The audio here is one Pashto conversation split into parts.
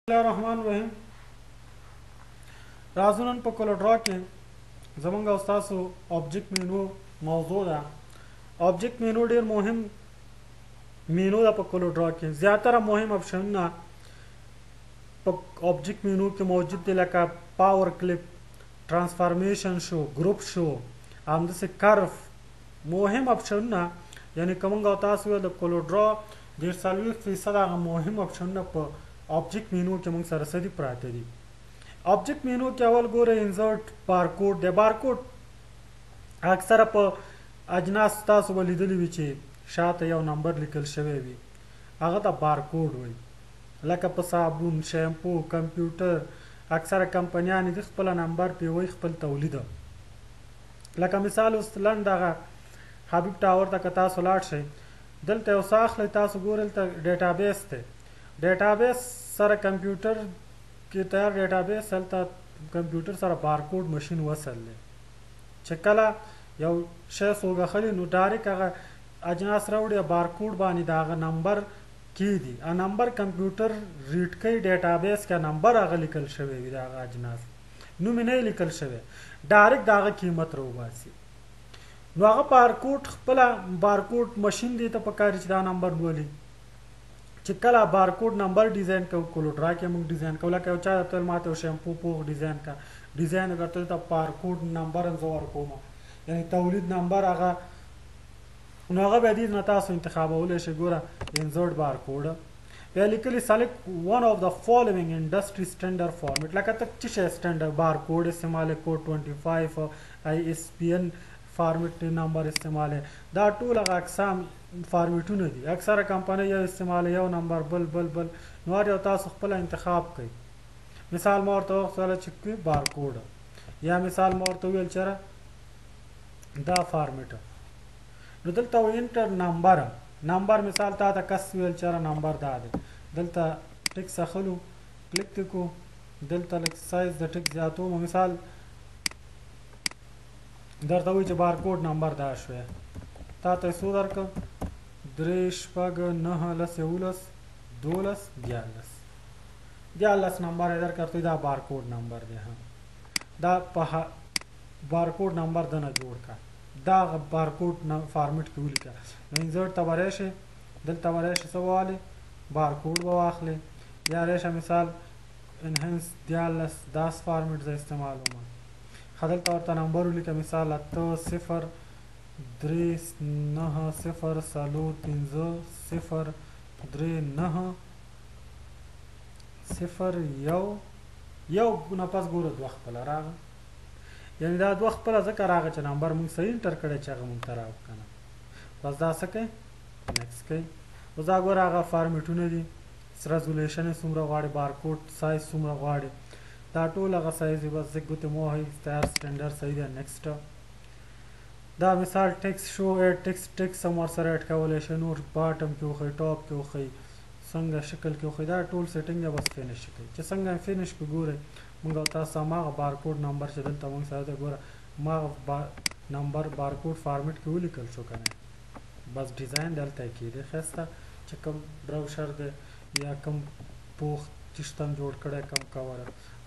الله الرحمن الرحیم. راځو نن په کولر ډرا کې زمونږ او ستاسو آبجیکټ مینو موضوع ده. آبجیکټ مینو ډیر مهم مینو ده په کولر ډرا کې. زیاتره مهم اپشنونه په آبجیکټ مینو کې موجود دي، لکه پاور کلپ، ترانسفارمیشن شو، ګروپ شو، همداسې کرف. مهم اپشنونه یعنی که موږ او تاسو ویل د کولر ډرا 40% هغه مهم اپشنونه په آبجیکټ مینو کې موږ سره سدي پراته دي. آبجیکټ مینو کې اول ګوره انسرټ بارکوډ دی. بارکوډ اکثره په اجناس تاسو ولیدلی وي چې شاته یو نمبر لیکل شوی وي، هغه ته بارکوډ وایي. لکه په صابون، شیمپو، کمپیوټر اکثره کمپنیانې د خپل نمبر پې وایي، خپل تولید. لکه مثال اوس لنډ دغه حبیب ټاور ته که تاسو لاړ شئ، دلته یو څه اخلئ، تاسو ګورئ دلته ډیټابیس دی. ډیټابیس سره کمپیوټر کې تیار ډیټابیس، هلته کمپیوټر سره بارکوډ مشین وصل دی. چې کله یو شی څوک اخلي نو ډایرکټ هغه اجناس راوړي، بارکوډ باندې د هغه نمبر کیږي. ا نمبر کمپیوټر ریډ کوي، ډیټابیس کې نمبر هغه لیکل شوی وي د هغه اجناس، نوم نه لیکل شوی، ډایرکټ د هغه قیمت راوباسي. نو هغه بارکوډ خپله بارکوډ مشین دی ته پکار چې دا نمبر ولي. چې کله بارکوډ نمبر ډیزاین کوو، کولر ډرا کې موږ ډیزاین کوو، لکه یو چا ته ماته شیمپو پوغ ډیزاین کا ډیزاین ورته ته بارکوډ نمبر هم زه ورکوم، یعنی تولید نمبر هغه، نو هغه به دې نه تاسو انتخابولی شئ. ګوره انسرټ بارکوډ بیا لیکلي سلیکټ ون آف د فالوینګ انډسټري سټنډرډ فارمیټ. لکه ته چې شی سټنډرډ بارکوډ استعمال کوډ 25 ISBN فارمیټ نمبر استعمال، دا ټول هغه اقسام فارمیټونه دي. اکثره کمپنۍ یو استعمال، یو نمبر بل بل بل، نو هر یو تاسو خپل انتخاب کوئ. مثال ما ورته وښودله چې بارکوډ، یا مثال ما ورته وویل چېرې دا فارمیټ، نو دلته و انټر نمبر مثال تا ته کس ویل چېرې نمبر دا دی، دلته ټکس اخلو، کلیک دې کو، دلته لږ سایز د ټک زیاتوم، مثال درته وایي چې بارکوډ نمبر دا شوی، تا ته یې څو درکړه 3 6 9 10 11 12 14 نمبر یې درکړه، دا بارکوډ نمبر دی. دا په بارکوډ نمبر دنه جوړ کړه، دا بارکوډ فارمیټ کې ولیکه. نو انسرټ ته به راشئ، دلته به راشئ، څه به والئ بارکوډ به واخلئ، یا راشئ مثال انهنس 14 داس فارمیټ زه استعمالوم، دلته ورته نمبر ولیکه، مثال 8 0 3 9 0 4 5 0 3 9 0 1 نه پس ګوره دوه خپله راغله، یعنی دا دوه خپله ځکه راغله چې نمبر موږ صحیح انټر کړی چې هغه موږ ته راغله که نه. بس دا څه کوئ نیکسټ کوئ. اوس دا ګوره هغه فارمیټونه دي، ریزولیشن یې څومره غواړي، بارکوډ سایز څومره غواړي، دا ټول هغه سایز دی. بس ګوتې مه وهئ، تیار سټنډرډ صحیح دی. نیکسټ دا مثال ټکس شو ایډ ټکس هم ورسره ایډ کولی شئ، نور باټم کې وښئ، ټاپ کې وښئ، څنګه شکل کې وښئ، دا ټول سیټنګ دی. بس فینش کوئ. چې څنګه فینش کړو ګورئ، موږ او تاسو هماغه بارکوډ نمبر چې دلته موږ سره دی، ګوره هماغه نمبر بارکوډ فارمیټ کې ولیکل شو که نه. بس ډیزاین دلته یې کېدی ښایسته، چې کوم براوشر دی یا کوم پوخ سیسټم جوړ کړی، کوم کور،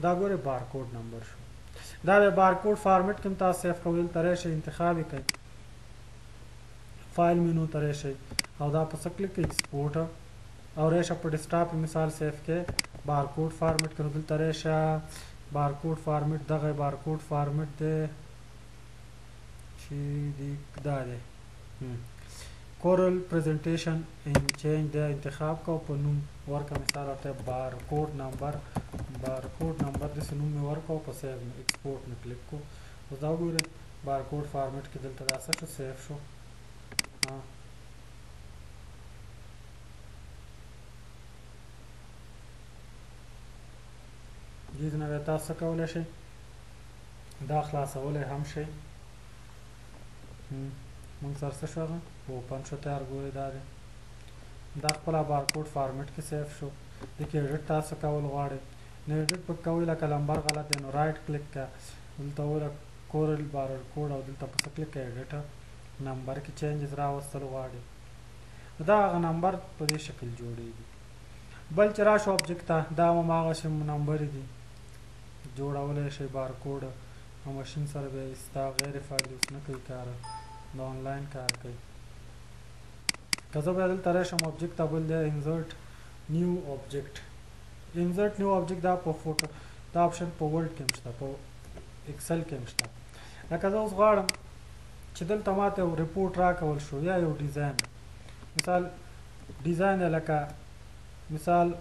دا ګورئ بارکوډ نمبر شو. دا د بارکوډ فارمیټ کې هم تاسو سیف کوئ، دلته راشئ انتخاب یې کوئ، فایل مینو ته راشئ او دا په څه کلیک کوئ ایکسپورټ، او راشئ په ډیسکټاپ مثال سیف کې بارکوډ فارمیټ کې، نو دلته راشئ بارکوډ فارمیټ، دغه بارکوډ فارمیټ دی چې دا دی کورل پریزنټیشن ان چینج دی، انتخاب کو، په نوم ورکړه، مثال ورته بارکوډ نمبر داسې نوم مې ورکړه، په سیف ایکسپورټ مې کلیک کو. اوس دا وګورئ بارکوډ فارمیټ کې دلته دا څه شو، سیف شو. دې نه بیا تاسو څه کولی شئ، دا خلاصولی هم شئ. موږ سره څه شو، هغه اوپن شو، تیار ګورئ دا دی، دا خپله بارکوډ فارمیټ کې سیف شو. دې کې ایډیټ تاسو کول غواړئ، نو ایډیټ پکې کوئ، لکه نمبر غلط دی نو رایټ کلیک کړه، دلته وویله کورل بارکوډ، او دلته په څه کلیک کړه ایډیټ نمبر کې چینجز راوستل غواړئ، دا هغه نمبر په دې شکل جوړیږي. بل چې راشو object ته دا هماغسې نمبرې دي جوړولی شئ بارکوډ او ماشین سره بیا یې ستا غیر فعال اوس نه کوي کار د آنلاین کار کوي که زه بیا دلته راشم object ته بل دی insert new object insert new object دا په فوټو دا آپشن په ورډ کې هم شته په اکسل کې هم شته لکه زه اوس غواړم چې دلته ماته یو ریپورټ راکول شو یا یو ډیزاین مثال ډیزاین لکه مثال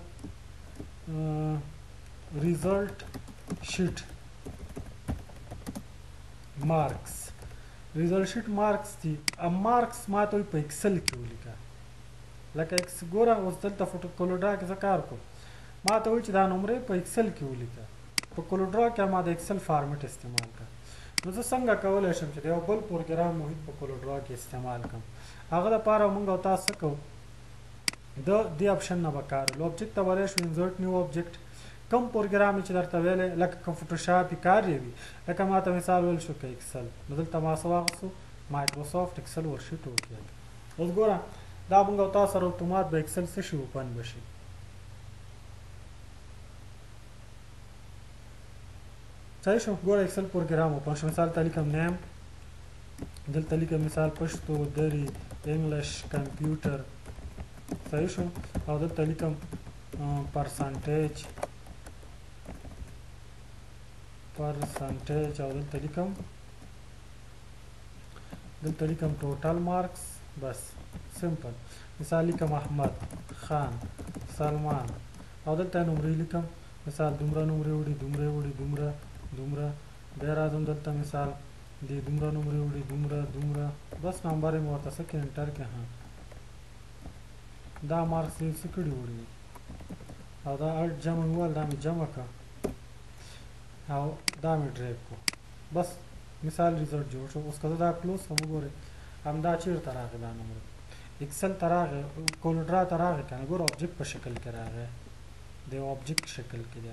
result sheet marks result sheet marks دي marks ماته په اکسل کې ولیکه لکه ګوره اوس دلته فوټو کولوډرا کې زه کار کوم ماته وایي چې دا نمرې په اکسل کې ولیکه په کولوډرا کې ما د اکسل فارمیټ استعمال کړه نو زه څنګه کولی شم چې د یو بل پروګرام محیط په کولوډرا کې استعمال کړم هغه دپاره موږ او تاسو څه کوو د دې آپشن نه به کار اخلو object ته به راشو insert new object کوم پروګرام چې درته ویلی لکه که فوټوشاپ یې کار یې وي لکه ما ته مثال ویل شو که اکسل نو دلته ما څه واخیستو مایکروسافټ اکسل ورشیټ وکړو اوس ګوره دا موږ او تاسو سره اتومات به اکسل څه شي اوپن به شي صحیح شو ګوره اکسل پروګرام اوپن شو مثال ته لیکم نیم دلته لیکم مثال پښتو دري انګلیش کمپیوټر صحیح شو او دلته لیکم پرسنټیج او دلته لیکم ټوټل مارکس بس سمپل مثال لیکم احمد خان سلمان او دلته نمرې لیکم مثال دومره نمرې وړي دومره بیا راځم دلته مثال دې دومره نمرې وړي دومره بس نمبر یې مې ورته څه کې انټر کې دا مارکس یې څه کړي وړي او دا اړ جمع وال دا مې جمع کړه او دا مې ډریپ کړو بس مثال ریزلټ جوړ شو اوس که زه دا کلوز کوم وګورئ همدا چېرته راغی دا نمبر اکسل ته راغی کولوډرا ته راغی که نه ګوره آبجکټ په شکل کې راغی د یو آبجکټ شکل کې دی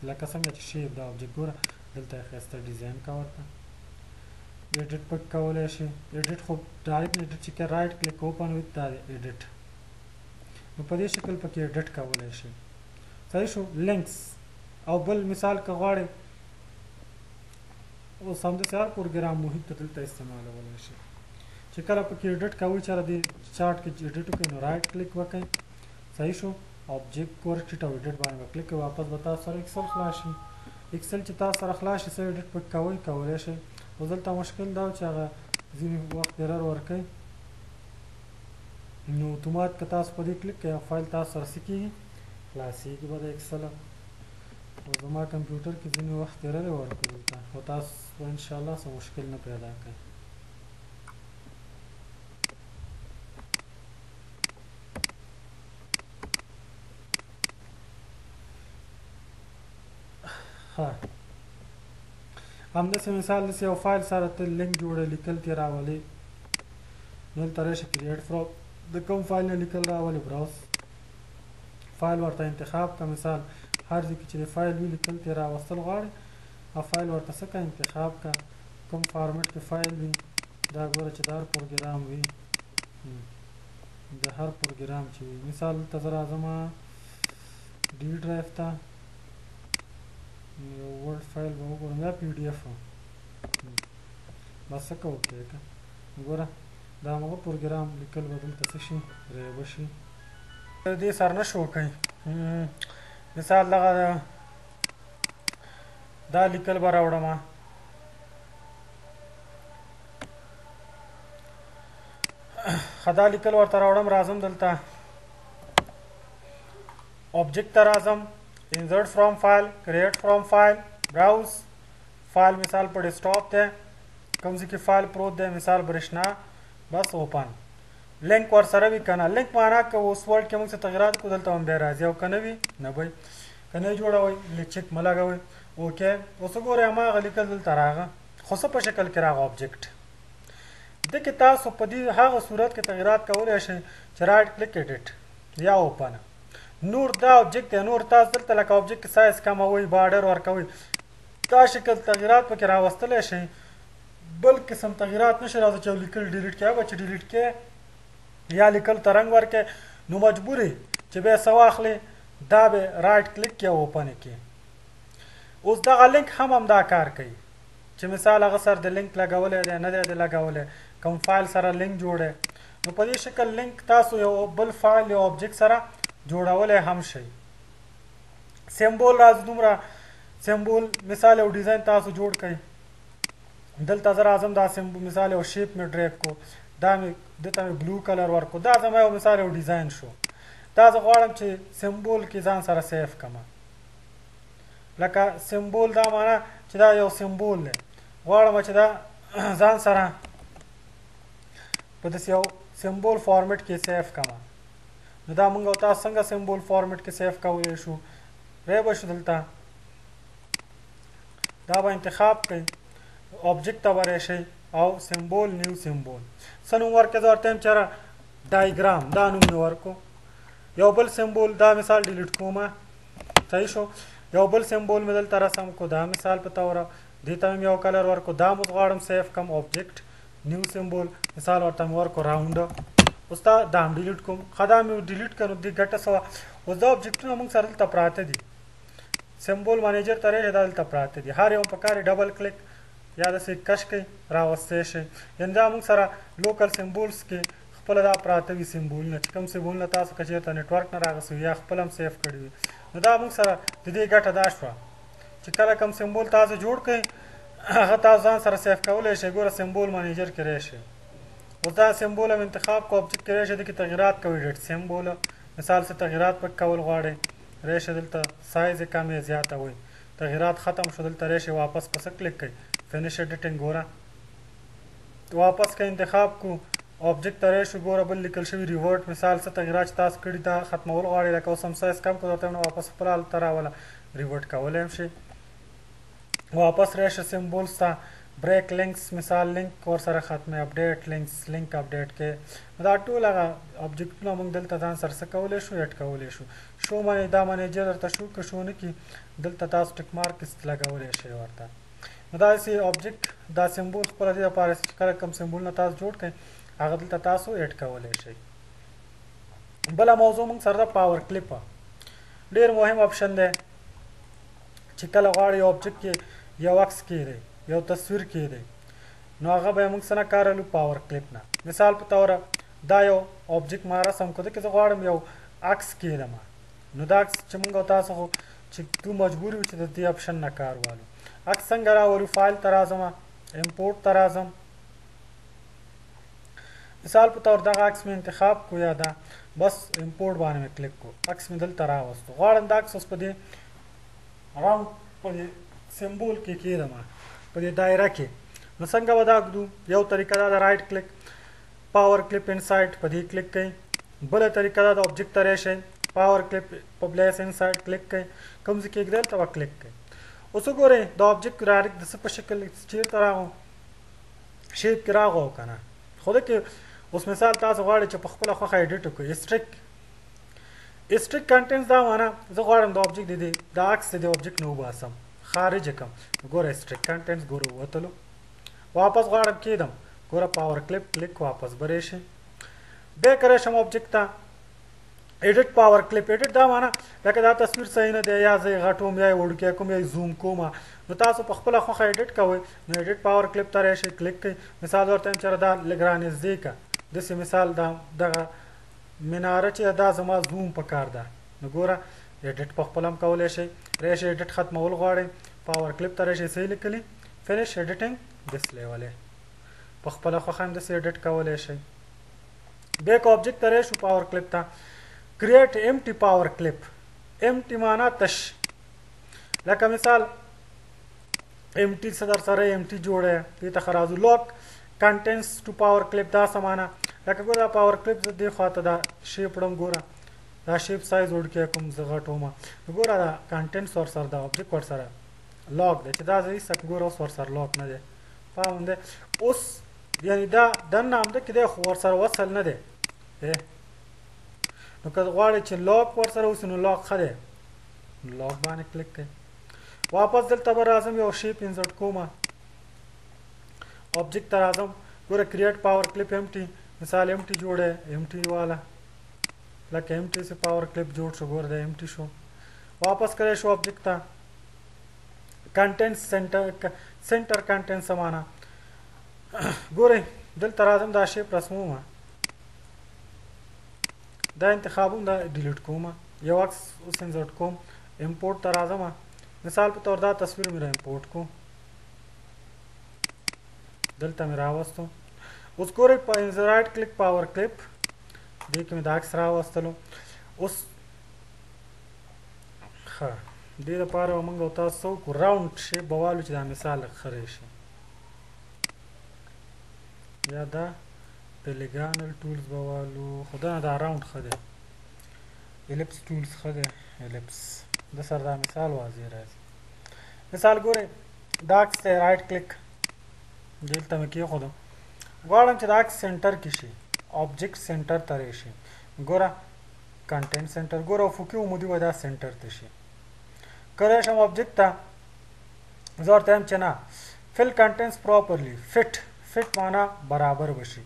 لکه څنګه چې شیپ دا آبجکټ ګوره دلته یې ښایسته ډیزاین کا ورته ایډیټ پکې کولی شي ایډیټ خو ډایرکټ ایډیټ چې که رایټ کلیک اوپن ویت دا دی ایډیټ نو په دې شکل پکې ایډیټ کولی شي صحیح شو لینکس او بل مثال که غواړئ اوس همداسې هر پروګرام محیط ته دلته استعمالولی شي چې کله پکې ایډیټ کوئ چېرې دې چارټ کې ایډیټ وکړئ نو رایټ کلیک وکړئ صحیح شو آبجکټ ورکشیټ او ایډیټ باندې به کلیک کوئ واپس به تاسو سره اکسل خلاص شي اکسل چې تاسو سره خلاص شي څه ایډیټ پکې کولی شئ اوس دلته مشکل دا چې هغه ځینې وخت ایرر ورکوي نو اتومات که تاسو په دې کلیک کوئ فایل تاسو سره څه کېږي خلاصېږي به د اکسل او زما کمپیوټر کې ځینې وخت ایرر یې ورکوي دلته خو تاسو به انشاءالله څه مشکل نه پیدا کوي ها همداسې مثال داسې یو فایل سره ته لینک جوړه لیکل ترې راولې نو دلته راشي کریټ فرام د کوم فایل نه لیکل راولې براوس فایل ورته انتخاب که مثال هر ځای کې چې د فایل وي لیکل ترې راوستل غواړې او فایل ورته څه که انتخاب که کوم فارمیټ کې فایل وي دا ګوره چې د هر پروګرام وي د هر پروګرام چې وي مثال دلته زه راځم ډي ډرایو ته یو ورډ فایل به وګورم یا پی ډي اف بس څه کوو که ګوره دا همغه پروګرام لیکل به دلته څه شي ریبه شي دې سر نه شو کوي مثال دغه دا لیکل به راوړم دا لیکل ورته راوړم راځم دلته آبجکټ ته راځم insert from file create from file browse فایل مثال په ډیسکټاپ دی کوم ځای کې فایل پروت دی مثال برېښنا بس اوپن لینک ورسره وي که نه لینک معنا که اوس ورډ کې موږ څه تغیرات کړو دلته هم بیا راځي او که نه وي نه به که نه یې جوړوئ چک مه لګوئ اوکې اوس وګورئ هماغه لیکل دلته راغه خو څه په شکل کې راغه آبجکټ ده کې تاسو په دې هغه صورت کې تغیرات کولی شئ چې رایټ کلیک ایډیټ یا اوپن نور دا آبجکټ دی نور تاسو دلته لکه آبجکټ کې سایز کموئ بارډر ورکوئ دا شکل تغیرات پکې راوستلی شئ بل قسم تغیرات نشي راځي چې لیکل ډیلیټ کړئ به چې ډیلیټ کړئ یا لیکل ته رنګ ورکړئ نو مجبور یې چې بیا څه واخلئ دا به رائټ کلیک کې اوپن کې. اوس دغه لینک هم دا کار کوي چې مثال هغه سره د لینک لګولې دی نه دی لګولې کوم فایل سره لینک جوړه نو په دې شکل لینک تاسو یو بل فایل یو آبجیکټ سره جوړولای هم شي. سمبول راز دومره سمبول مثال او ډیزاین تاسو جوړ کړئ. دلته زه راځم دا سمبول مثال او شیپ مې ډریګ کو دا مې دته مې بلو کلر ورکو دا زما یو مثال او ډیزاین شو. دا زه غواړم چې سمبول کې ځان سره سیف کړم. لکه سمبول دا معنا چې دا یو سمبول دی غواړم چې دا ځان سره په داسې یو سمبول فارمیټ کې سیف کړم. نو دا موږ او تاسو څنګه سمبول فارمیټ کې سیف کولی شو به شو دلته دا به انتخاب کړئ آبجیکټ ته به راشئ او سمبول نیو سمبول څه نوم ورکړئ. زه ورته یم چېرې ډایګرام دا نوم مې ورکړو. یو بل سمبول دا مثال ډیلیټ کومه صحیح شو. یو بل سمبول مې دلته رسم کو دا مثال په توره دې ته مې یو کلر ورکو دا مو غواړم سیف کم آبجیکټ نیو سمبول مثال ورته مې ورکو راوند. اوس دا هم ډیلیټ کوم خدا مې ډیلیټ کړو دې ګټه سوه. اوس دا آبجیکټونه موږ سره دلته پراته دي سمبول مانیجر ته راشئ دا دلته پراته دي هر یو پکار ډبل کلیک یا داسې کش کوئ راوستی شئ. یعنې دا موږ سره لوکل سمبولز کې خپله دا پراته وي سمبولونه چې کوم سمبولونه تاسو که چېرته نیټورک نه راغوستي یا خپل هم سیف کړي وي نو دا موږ سره د دې ګټه دا شوه چې کله کوم سمبول تاسو جوړ کړئ هغه تاسو ځان سره سیف کولی شئ. ګوره سمبول مانیجر کې راشئ اوس دا سمبول هم انتخاب کو آبجیکټ کې راشئ دې کې تغیرات کوئ ډیټ سمبول مثال څه تغیرات پکې کول غواړئ راشئ دلته سایز یې کم یا زیاته وي تغیرات ختم شو دلته راشئ واپس پسه کلیک کړئ فینش ایډیټینګ ګوره واپس که انتخاب کو آبجیکټ ته راشئ ګوره بل لیکل شوي ریورټ مثال څه تغیرات چې تاسو کړي دا ختمول غواړئ لکه اوس هم سایز کم کړو درته واپس خپل حالت ته راوله ریورټ کولی هم شي. واپس راشئ سمبولز ته بریک لینکس مثال لینک ورسره ختمه اپډیټ لینکس لینک اپډیټ کې دا ټول هغه آبجیکټونه موږ دلته ځان سره څه کولی شو ایډ کولی شو. شو باندې دا منیجر درته شو که شو نه کړي دلته تاسو ټیک مارکس لګولی شئ ورته. نو داسې آبجیکټ دا سمبول خپله دې دپاره چې کله کوم سمبولونه تاسو جوړ کړئ هغه دلته تاسو ایډ کولی شئ. بله موضوع موږ سره ده پاور کلیپ ډېر مهم اپشن دی چې کله غواړئ یو آبجیکټ کې یو عکس کیدی یو تصویر کیدی نو هغه به موږ څه نه کارولو پاور کلیپ نه. مثال په توره دا یو آبجیکټ ما رسم کړو که زه غواړم یو عکس کیدم نو دا عکس چې موږ او تاسو خو چې تو مجبور یو چې د دې اپشن نه کار والو. عکس څنګه راولو فایل ته راځم امپورټ ته راځم مثال په تور دغه عکس مې انتخاب کو یا دا بس امپورټ باندې مې کلیک کو عکس مې دلته راوستو غواړم دا عکس اوس په دې راوند په دې سمبول کې کیدم په دې دایره کې نو څنګه به دا ږدو. یو طریقه دا د رایټ کلیک پاور کلیپ انسایډ په دې کلیک کړئ. بله طریقه دا د آبجیکټ ته راشئ پاور کلیپ په پلیس انسایډ کلیک کړئ کوم ځای کې ږدئ هلته به کلیک کړئ. اوس وګورئ د آبجیکټ ډایرکټ د څه په شکل چېرته راغو شیپ کې راغو که نه خو ده کې اوس مثال تاسو غواړئ چې په خپله خوښه ایډیټ وکړئ. اسټریک کنټینټس دا معنا زه غواړم د آبجیکټ د عکس د آبجیکټ نه وباسم خارج کم ګوره اسټریک کنټینټس ګوره ووتلو واپس غواړم کیدم ګوره پاور کلیپ کلیک واپس به راشئ بیا که راشم آبجیکټ ته ایډیټ پاور کلیپ ایډیټ دا معنا لکه دا تصویر صحیح نه دی یا زه یې غټوم یا یې وړوکی کوم یا یې زوم کوم نو تاسو په خپله خوښه ایډیټ کوئ نو ایډیټ پاور کلیپ ته راشئ کلیک کوئ مثال ورته یم چېرې دا لږ رانږدې که داسې مثال دغه مناره چې دا زما زوم پکار ده نو ګوره ایډیټ په خپله هم کولی شئ راشئ ایډیټ ختمول غواړئ پاور کلیپ ته راشئ صحیح لیکلي فینش ایډیټینګ دس لیولې په خپله خوښه هم داسې ایډیټ کولی شئ. بیا که آبجیکټ ته راشو پاور کلیپ ته کریټ امټي پاور کلیپ امټي معنا تش لکه مثال امټي څه در سره امټي جوړی دې ته ښه راځو لاک کنټینټس ټو پاور کلیپ دا څه معنا لکه ګوره پاور کلیپ زه دې خواته دا شیپ وړم ګوره دا شیپ سایز وړکی کوم زه غټومه نو ګوره دا کنټینټس ورسره دا آبجیکټ ورسره لاک دی چې دا زه هېڅ ګوره اوس ورسره لاک نه دی فهم دی اوس یعنې دا دننه همده کې دی خو ورسره وصل نه دی نو که غواړئ چې لاک ورسره اوسي نو لاک ښه دی نو لاک باندې کلیک کړئ واپس دلته به راځم یو شیپ انسرټ کومه آبجیکټ ته راځم ګوره کریټ پاور کلیپ امټي مثال امټي جوړی امټي والا لکه امټي سي پاور کلیپ جوړ شو ګوره دا امټي شو واپس کړی شو آبجیکټ ته کنټینټ سنټر کنټینټ سمانه ګورئ دلته راځم دا شیپ رسمومه دا انتخابوم دا ډیلیټ کوم یو عکس اوس انسرټ کوم امپورټ ته راځم مثال په تور دا تصویر مې را امپورټ کو دلته مې راوستو اوس ګورئ په رایټ کلیک پاور کلیپ دې کې مې دا عکس راوستلو اوس ښه دې لپاره موږ او تاسو وکړو راوند شیپ به والو چې دا مثال ښه شي یا دا پلیګانل ټولز به والو خو دا راوند ښه دی الیپس ټولز ښه دی الیپس د سره دا مثال واضح راځي مثال ګورئ دا عکس دی رایټ کلیک دلته مې کېښودم غواړم چې دا عکس سنټر کې شي آبجیکټ سنټر ته راشي ګوره کنټینټ سنټر ګوره افقي عمودي به دا سنټر ته شي کله شم آبجیکټ ته زه ورته وایم چې نه فل کنټینټس پراپرلی فټ معنا برابر بشي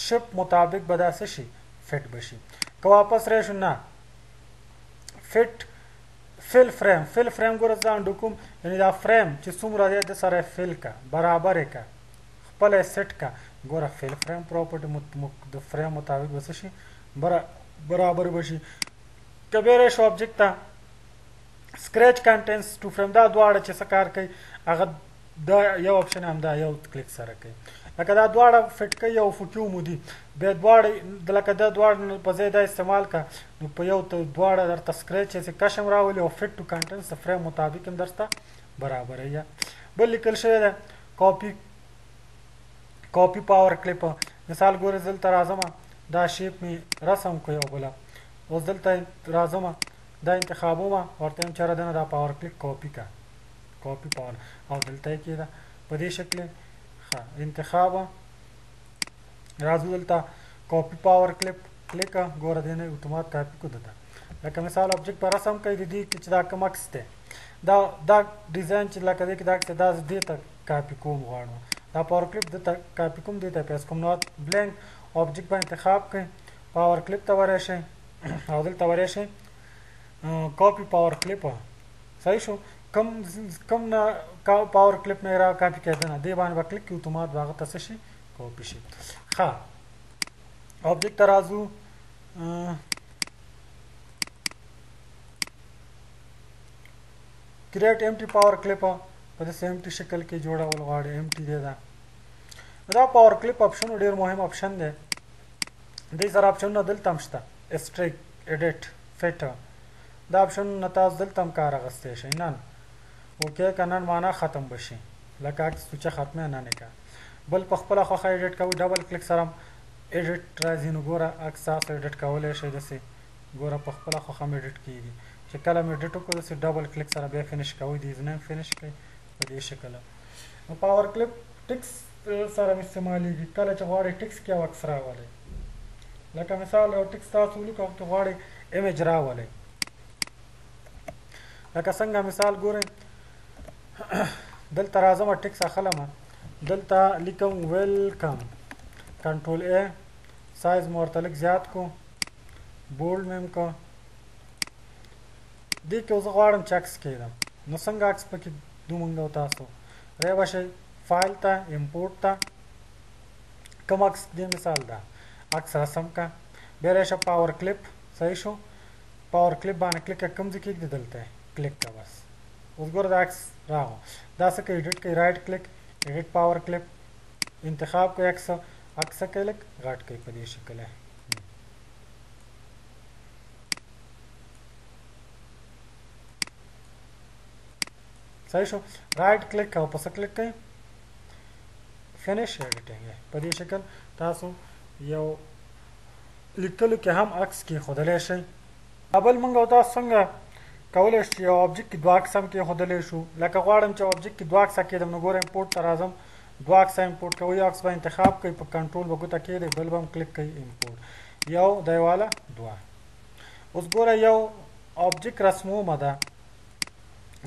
شپ مطابق به دا څه شي فټ بشي که واپس راشو نه فټ فل فریم ګوره ځان ډوکوم یعنی دا فریم چې څومره دی د سره فل کا برابر کا خپل سیټ کا ګوره فل فریم پراپرټي د فریم مطابق به څه شي برابر بشي که بیا راشو آبجیکټ ته سکریچ کنټینټس ټو فریم دا دواړه چې څه کار کوي هغه دا یو اپشن هم دا یو کلیک سره کوي لکه دا دواړه فټ کوي او افقي عمودي بیا دواړه لکه دا دواړه په ځای دا استعمال کا نو په یو دواړه درته سکریچ چې کشم راولي او فټ ټو کنټینټس د فریم مطابق هم درته برابر یا بل لیکل شوی ده کاپي پاور کلیپ مثال ګورئ دلته راځم دا شیپ مې رسم کړ یو بله اوس دلته راځم دا انتخابومه ورته وایم چېرې دنه دا پاور کلیک کاپي کا کاپي پاور او دلته یې کېده په دې شکل ښه انتخابه راځو دلته کاپي پاور کلیپ کلیکه ګوره دې نه اتومات کاپي کو دته لکه مثال آبجیکټ په رسم کوي د دې کې چې دا کوم عکس دی دا ډیزاین چې لکه دې کې دا عکس دا دې ته کاپي کوم غواړم دا پاور کلیپ دته کاپي کوم دې ته پیس کوم نو بلینک آبجیکټ به انتخاب کړئ پاور کلیپ ته ورشئ او دلته ورشئ کاپي پاور کلیپ صحیح شو کم نه پاور کلیپ نه را کاپي کېده نه دې باندې به کلیک کړي اتومات به هغه ته څه شي کاپي شي ښه آبجیکټ ته راځو کریټ امټي پاور کلیپ په داسې امټي شکل کې جوړول غواړي امټي دی دا پاور کلیپ اپشن ډېر مهم اپشن دی دې سره اپشنونه دلته هم شته اسټریک ایډیټ فټ دا اپشنونه تاسو دلته هم کار اخیستی شئ نن اوکې که نن معنا ختم بشي لکه عکس سوچه ختمه نه کا بل په خپله خوښه ایډیټ کوئ ډبل کلیک سره ایډیټ راځي نو ګوره عکس تاسو ایډیټ کولی شئ داسې ګوره په خپله خوښه هم ایډیټ کېږي چې کله مې ایډیټ وکړو داسې ډبل کلیک سره بیا فینش کوئ د ایزنیم فینش کوئ په دې شکله نو پاور کلیپ ټکس سره استعمالیږي کله چې غواړئ ټکس کې یو عکس راولئ لکه مثال یو ټکس تاسو ولیکئ چې غواړئ ایمیج راولئ لکه څنګه مثال ګورئ دلته راځم ټکس اخلم دلته لیکم ویلکم کنټرول ا سایز مې ورته لږ زیات کو بولډ مې هم کو دې کې اوس غواړم چې عکس کېږدم نو څنګه عکس پکې دومونږ او تاسو رای شئ فایل ته امپورټ ته کوم عکس دې مثال ده عکس رسم کا بیا راشه پاور کلیپ صحیح شو پاور کلیپ باندې کلیک کوم ځای کې دلته کلیک کا بس اوس ګوره دا عکس راغو دا څه کوي ایډیټ کوي رایټ کلیک ایډیټ پاور کلیپ انتخاب کوي عکس کې لږ غټ کوي په دې شکل صحیح شو رایټ کلیک او پس کلیک کوي فینیش ایډیټینګ په دې شکل تاسو یو لیکلو کې هم عکس کې خودلی شئ ابل موږ او تاسو څنګه کولی شو یو آبجیکټ کې دوه عکس هم کېښودلی شو لکه غواړم چې آبجیکټ کې دوه عکسه کېږدم نو ګوره امپورټ ته راځم دوه عکسه امپورټ کوئ یو عکس به انتخاب کوئ په کنټرول به ګوته کېږدئ بل به هم کلیک کوئ امپورټ یو دی والا دوه اوس ګوره یو آبجیکټ رسمومه ده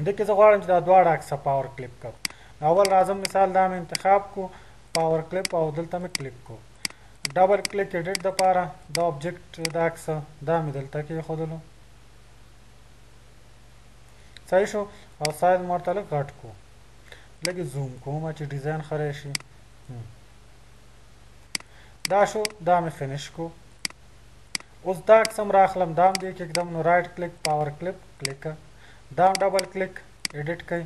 دې کې زه غواړم چې دا دواړه عکسه پاور کلیپ کړم اول راځم مثال دا مې انتخاب کو پاور کلیپ او دلته مې کلیک کو ډبل کلیک ایډیټ دپاره د آبجیکټ د عکس دا مې دلته کېښودلو صحیح شو او سایز مې ورته لږ غټ کړو لږ یې زوم کوم چې ډیزاین ښه راشي دا شو دا مې فینش کو اوس دا عکس هم راخلم دا هم دې کېږدم نو رایټ کلیک پاور کلیپ کلیک دا هم ډبل کلیک ایډیټ کوئ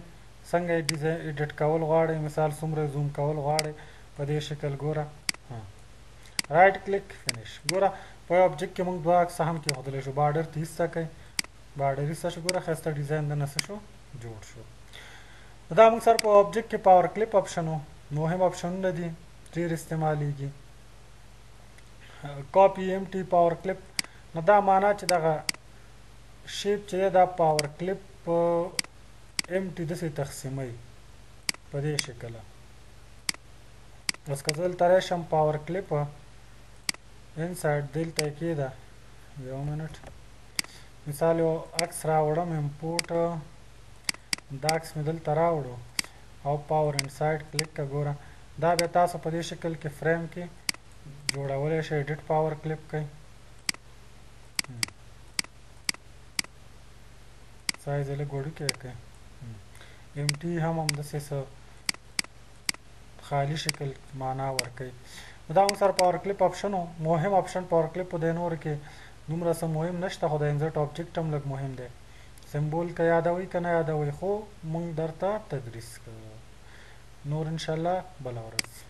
څنګه یې ډیزاین ایډیټ کول غواړئ مثال څومره زوم کول غواړئ په دې شکل ګوره رایټ کلیک فینش ګوره په یو آبجیکټ کې موږ دوه عکسه هم کېښودلی شو بارډر ته ایسته کوئ بارډر ایسته شو ګوره ښایسته ډیزاین دننه څه شو جوړ شو دا موږ سره په آبجیکټ کې پاور کلیپ اپشن و مهم اپشنونه دي ډېر استعمالیږي کاپي ایم ټي پاور کلیپ نو دا معنا چې دغه شیپ چې دی دا پاور کلیپ په ایم ټي داسې تقسیموي په دې شکله اوس که زه دلته راشم پاور کلیپ انسایډ دلته یې کېده یو منټ مثال یو عکس راوړم امپورټ دا عکس مې دلته راوړو او پاور انسایډ کلیک که ګوره دا بیا تاسو په دې شکل کې فریم کې جوړولی شئ ایډیټ پاور کلیپ کوئ سایز یې لږ وړوکی کوئ ایم ټي هم همداسې څه خالی شکل معنا ورکوي دا موږ سره پاور کلیپ اپشن و مهم اپشن پاور کلیپ په دې نور کې دومره څه مهم نشته خو د انزرټ آبجیکټ هم لږ مهم دی سمبول که یادوئ که نه یادوئ خو موږ درته تدریس کوو نور انشاءالله بله ورځ